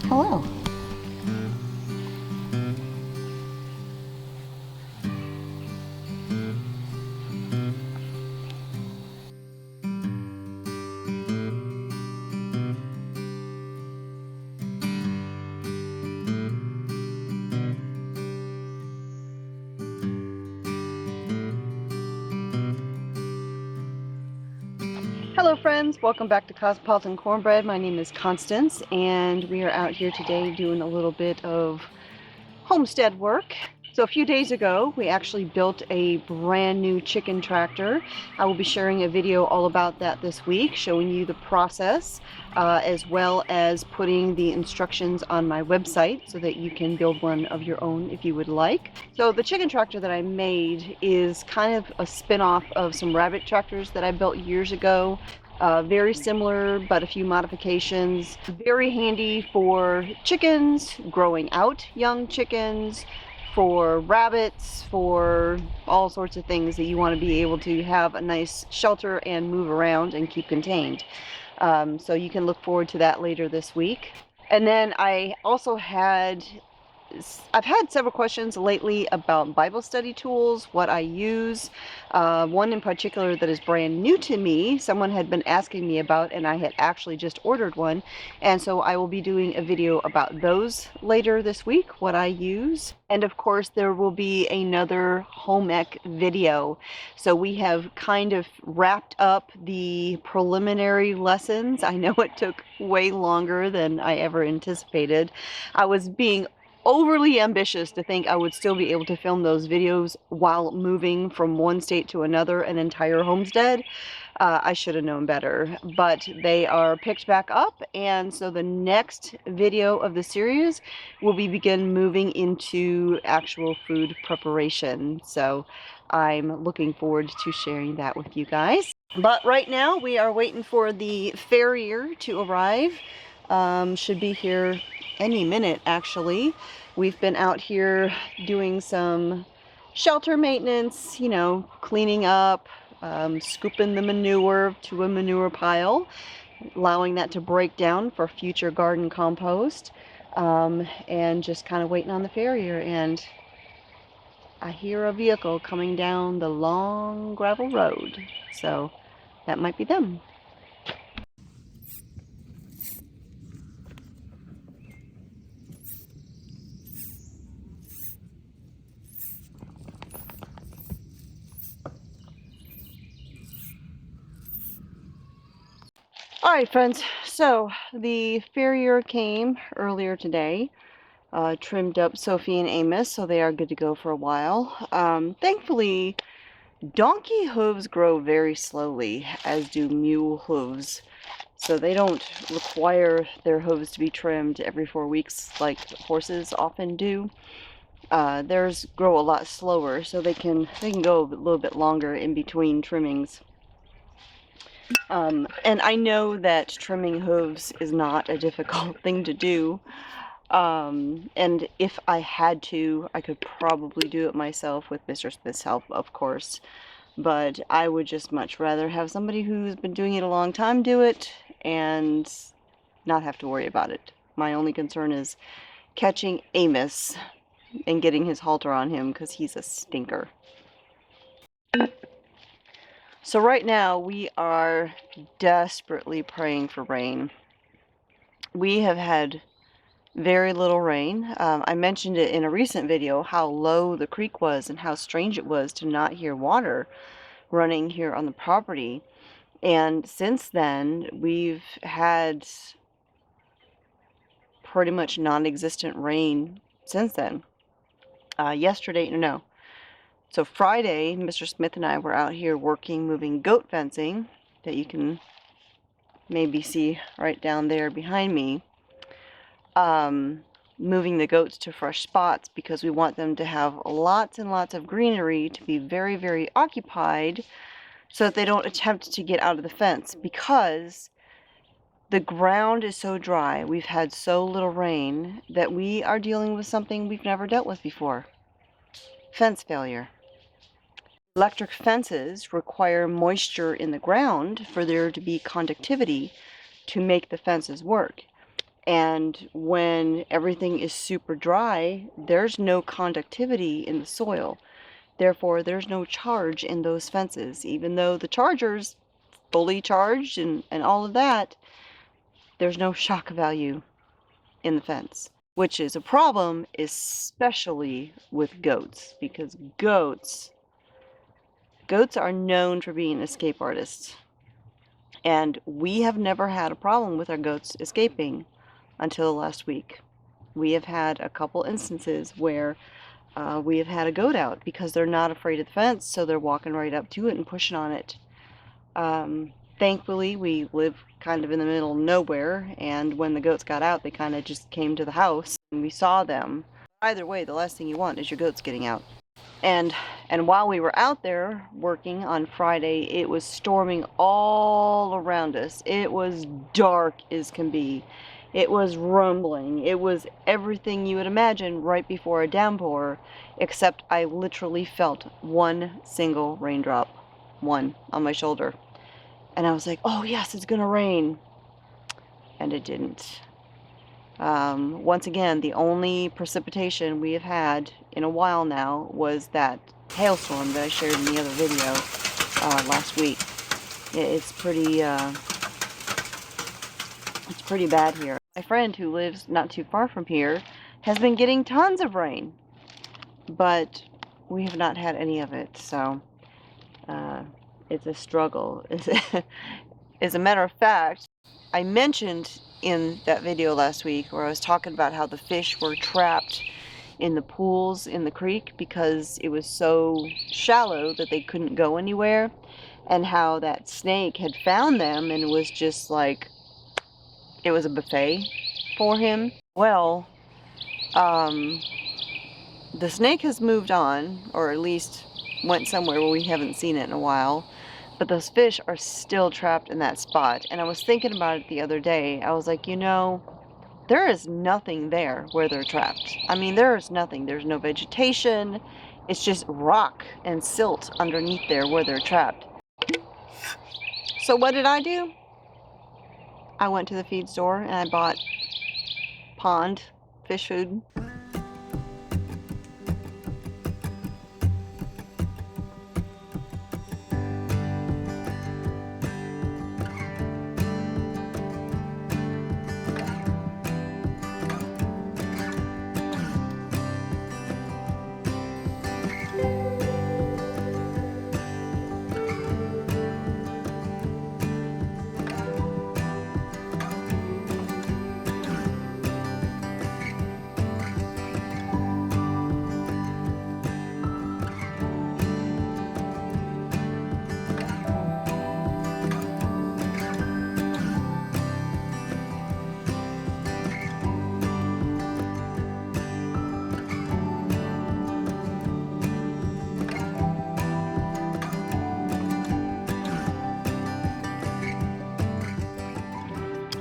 Hello. Hello friends, welcome back to Cosmopolitan Cornbread. My name is Constance and we are out here today doing a little bit of homestead work. So a few days ago we actually built a brand new chicken tractor. I will be sharing a video all about that this week, showing you the process as well as putting the instructions on my website so that you can build one of your own if you would like. So the chicken tractor that I made is kind of a spin-off of some rabbit tractors that I built years ago. Very similar, but a few modifications. Very handy for chickens, growing out young chickens, for rabbits, for all sorts of things that you want to be able to have a nice shelter and move around and keep contained. So you can look forward to that later this week. And then I've had several questions lately about Bible study tools, what I use. One in particular that is brand new to me, someone had been asking me about, and I had actually just ordered one. And so I will be doing a video about those later this week, what I use. And of course, there will be another home ec video. So we have kind of wrapped up the preliminary lessons. I know it took way longer than I ever anticipated. I was being overly ambitious to think I would still be able to film those videos while moving from one state to another, an entire homestead. I should have known better, but they are picked back up, and so the next video of the series will be begin moving into actual food preparation. So I'm looking forward to sharing that with you guys. But right now we are waiting for the farrier to arrive. Should be here any minute actually. We've been out here doing some shelter maintenance, you know, cleaning up, scooping the manure to a manure pile, allowing that to break down for future garden compost, and just kind of waiting on the farrier. And I hear a vehicle coming down the long gravel road, so that might be them. Alright friends, so the farrier came earlier today, trimmed up Sophie and Amos, so they are good to go for a while. Thankfully, donkey hooves grow very slowly, as do mule hooves, so they don't require their hooves to be trimmed every 4 weeks like horses often do. Theirs grow a lot slower, so they can go a little bit longer in between trimmings. And I know that trimming hooves is not a difficult thing to do. And if I had to, I could probably do it myself with Mr. Smith's help, of course. But I would just much rather have somebody who's been doing it a long time do it and not have to worry about it. My only concern is catching Amos and getting his halter on him because he's a stinker. So right now we are desperately praying for rain. We have had very little rain. I mentioned it in a recent video how low the creek was and how strange it was to not hear water running here on the property. And since then we've had pretty much non-existent rain since then. So Friday, Mr. Smith and I were out here working, moving goat fencing that you can maybe see right down there behind me. Moving the goats to fresh spots because we want them to have lots and lots of greenery, to be very, very occupied so that they don't attempt to get out of the fence, because the ground is so dry. We've had so little rain that we are dealing with something we've never dealt with before. Fence failure. Electric fences require moisture in the ground for there to be conductivity to make the fences work. And when everything is super dry, there's no conductivity in the soil. Therefore, there's no charge in those fences. Even though the charger's fully charged and all of that, there's no shock value in the fence, which is a problem, especially with goats, because goats are known for being escape artists. And we have never had a problem with our goats escaping until last week. We have had a couple instances where we have had a goat out because they're not afraid of the fence, so they're walking right up to it and pushing on it. Thankfully, we live kind of in the middle of nowhere, and when the goats got out, they kind of just came to the house, and we saw them. Either way, the last thing you want is your goats getting out. And while we were out there working on Friday, it was storming all around us. It was dark as can be. It was rumbling. It was everything you would imagine right before a downpour, except I literally felt one single raindrop, one on my shoulder. And I was like, oh yes, it's gonna rain. And it didn't. Once again, the only precipitation we have had in a while now was that hailstorm that I shared in the other video last week. It's pretty bad here. My friend who lives not too far from here has been getting tons of rain, but we have not had any of it, so it's a struggle. As a matter of fact, I mentioned in that video last week where I was talking about how the fish were trapped in the pools in the creek because it was so shallow that they couldn't go anywhere, and how that snake had found them and was just like, it was a buffet for him. Well, the snake has moved on, or at least went somewhere where we haven't seen it in a while, but those fish are still trapped in that spot. And I was thinking about it the other day. I was like, you know, there is nothing there where they're trapped. I mean, there is nothing. There's no vegetation. It's just rock and silt underneath there where they're trapped. So what did I do? I went to the feed store and I bought pond fish food.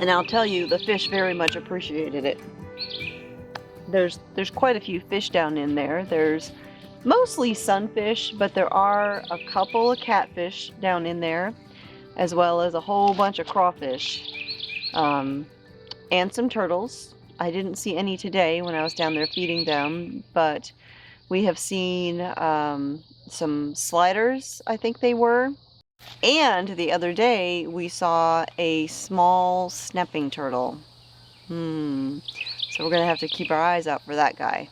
And I'll tell you, the fish very much appreciated it. There's quite a few fish down in there. There's mostly sunfish, but there are a couple of catfish down in there, as well as a whole bunch of crawfish, and some turtles. I didn't see any today when I was down there feeding them, but we have seen some sliders, I think they were. And the other day, we saw a small snapping turtle. So we're going to have to keep our eyes out for that guy.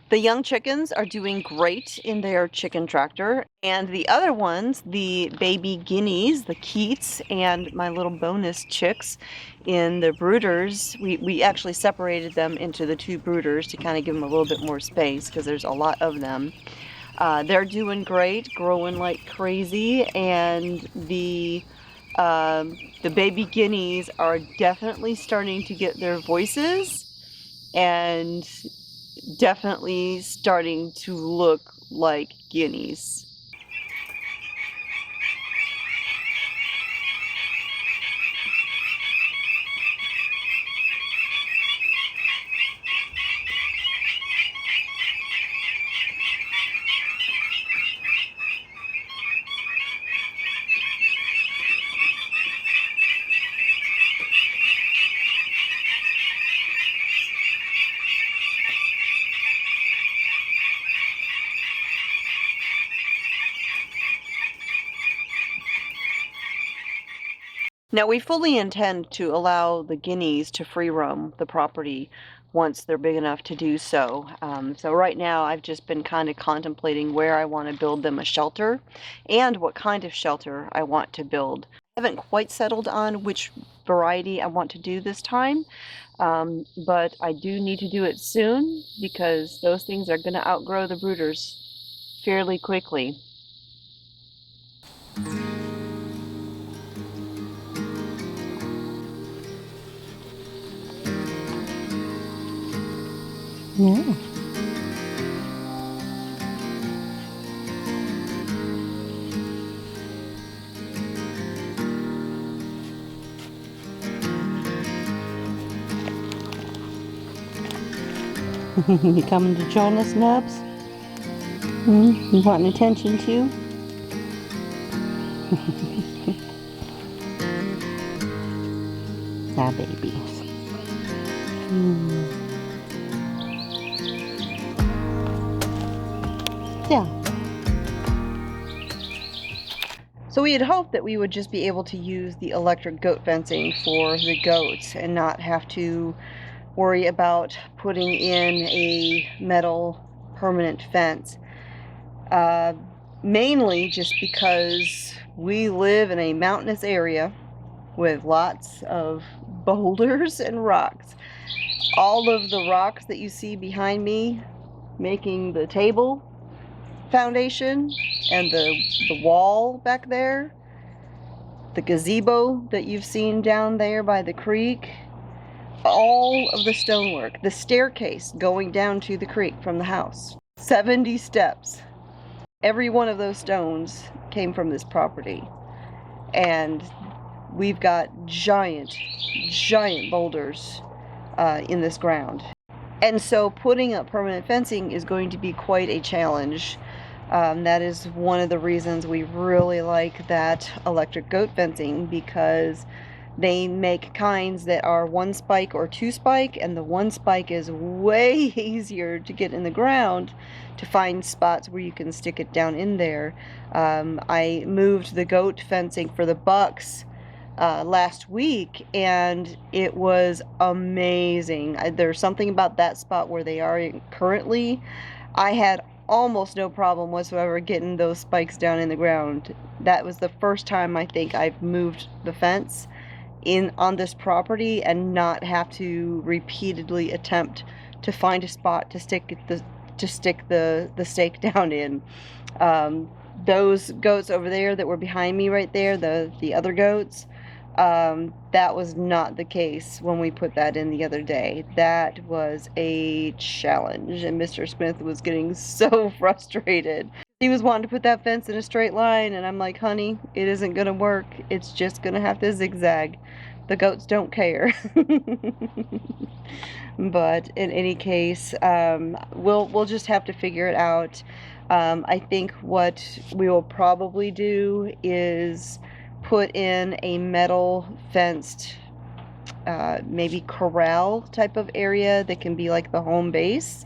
The young chickens are doing great in their chicken tractor. And the other ones, the baby guineas, the Keats, and my little bonus chicks in the brooders, we actually separated them into the two brooders to kind of give them a little bit more space because there's a lot of them. They're doing great, growing like crazy, and the baby guineas are definitely starting to get their voices and definitely starting to look like guineas. Now, we fully intend to allow the guineas to free roam the property once they're big enough to do so. So right now I've just been kind of contemplating where I want to build them a shelter and what kind of shelter I want to build. I haven't quite settled on which variety I want to do this time, but I do need to do it soon because those things are going to outgrow the brooders fairly quickly. Yeah. You coming to join us, Nubs? You wanting attention too? Nah, babies. Yeah. So we had hoped that we would just be able to use the electric goat fencing for the goats and not have to worry about putting in a metal permanent fence. Mainly just because we live in a mountainous area with lots of boulders and rocks. All of the rocks that you see behind me making the table foundation and the wall back there, the gazebo that you've seen down there by the creek, all of the stonework, the staircase going down to the creek from the house, 70 steps. Every one of those stones came from this property. And we've got giant boulders in this ground. And so putting up permanent fencing is going to be quite a challenge. That is one of the reasons we really like that electric goat fencing, because they make kinds that are 1 spike or 2 spike, and the 1 spike is way easier to get in the ground to find spots where you can stick it down in there. I moved the goat fencing for the bucks last week, and it was amazing. There's something about that spot where they are currently. I had almost no problem whatsoever getting those spikes down in the ground. That was the first time I think I've moved the fence in on this property and not have to repeatedly attempt to find a spot to stick the stake down in. Those goats over there that were behind me right there, the other goats, that was not the case when we put that in the other day. That was a challenge, and Mr. Smith was getting so frustrated. He was wanting to put that fence in a straight line, and I'm like, honey, it isn't gonna work. It's just gonna have to zigzag. The goats don't care. But in any case, we'll just have to figure it out. I think what we will probably do is put in a metal fenced maybe corral type of area that can be like the home base.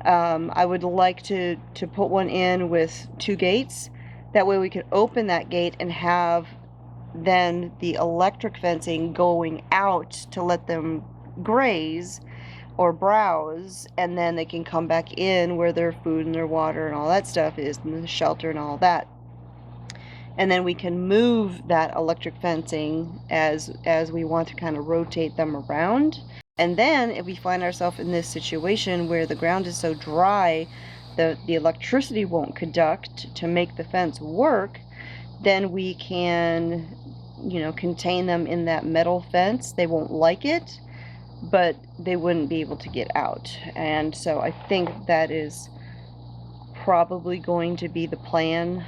I would like to put one in with 2 gates. That way we can open that gate and have then the electric fencing going out to let them graze or browse, and then they can come back in where their food and their water and all that stuff is, and the shelter and all that. And then we can move that electric fencing as we want to kind of rotate them around. And then if we find ourselves in this situation where the ground is so dry the electricity won't conduct to make the fence work, then we can, contain them in that metal fence. They won't like it, but they wouldn't be able to get out. And so I think that is probably going to be the plan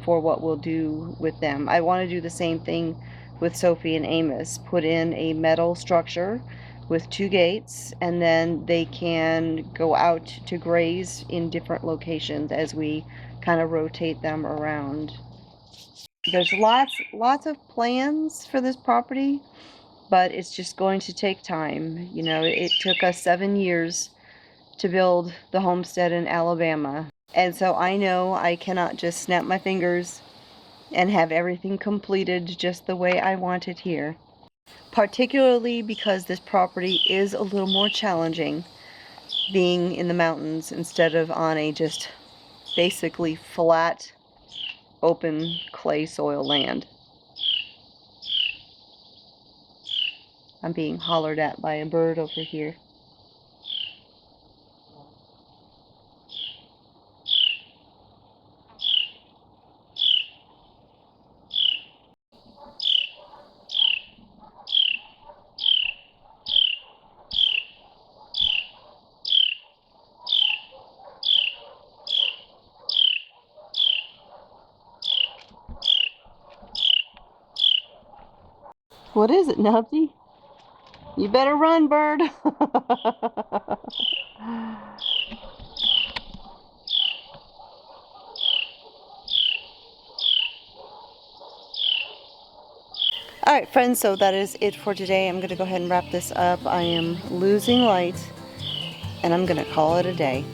for what we'll do with them. I want to do the same thing with Sophie and Amos. Put in a metal structure with 2 gates, and then they can go out to graze in different locations as we kind of rotate them around. There's lots of plans for this property, but it's just going to take time. It took us 7 years to build the homestead in Alabama. And so I know I cannot just snap my fingers and have everything completed just the way I want it here. Particularly because this property is a little more challenging, being in the mountains instead of on a just basically flat, open clay soil land. I'm being hollered at by a bird over here. What is it, Nubsy? You better run, bird. Alright friends, so that is it for today. I'm going to go ahead and wrap this up. I am losing light, and I'm going to call it a day.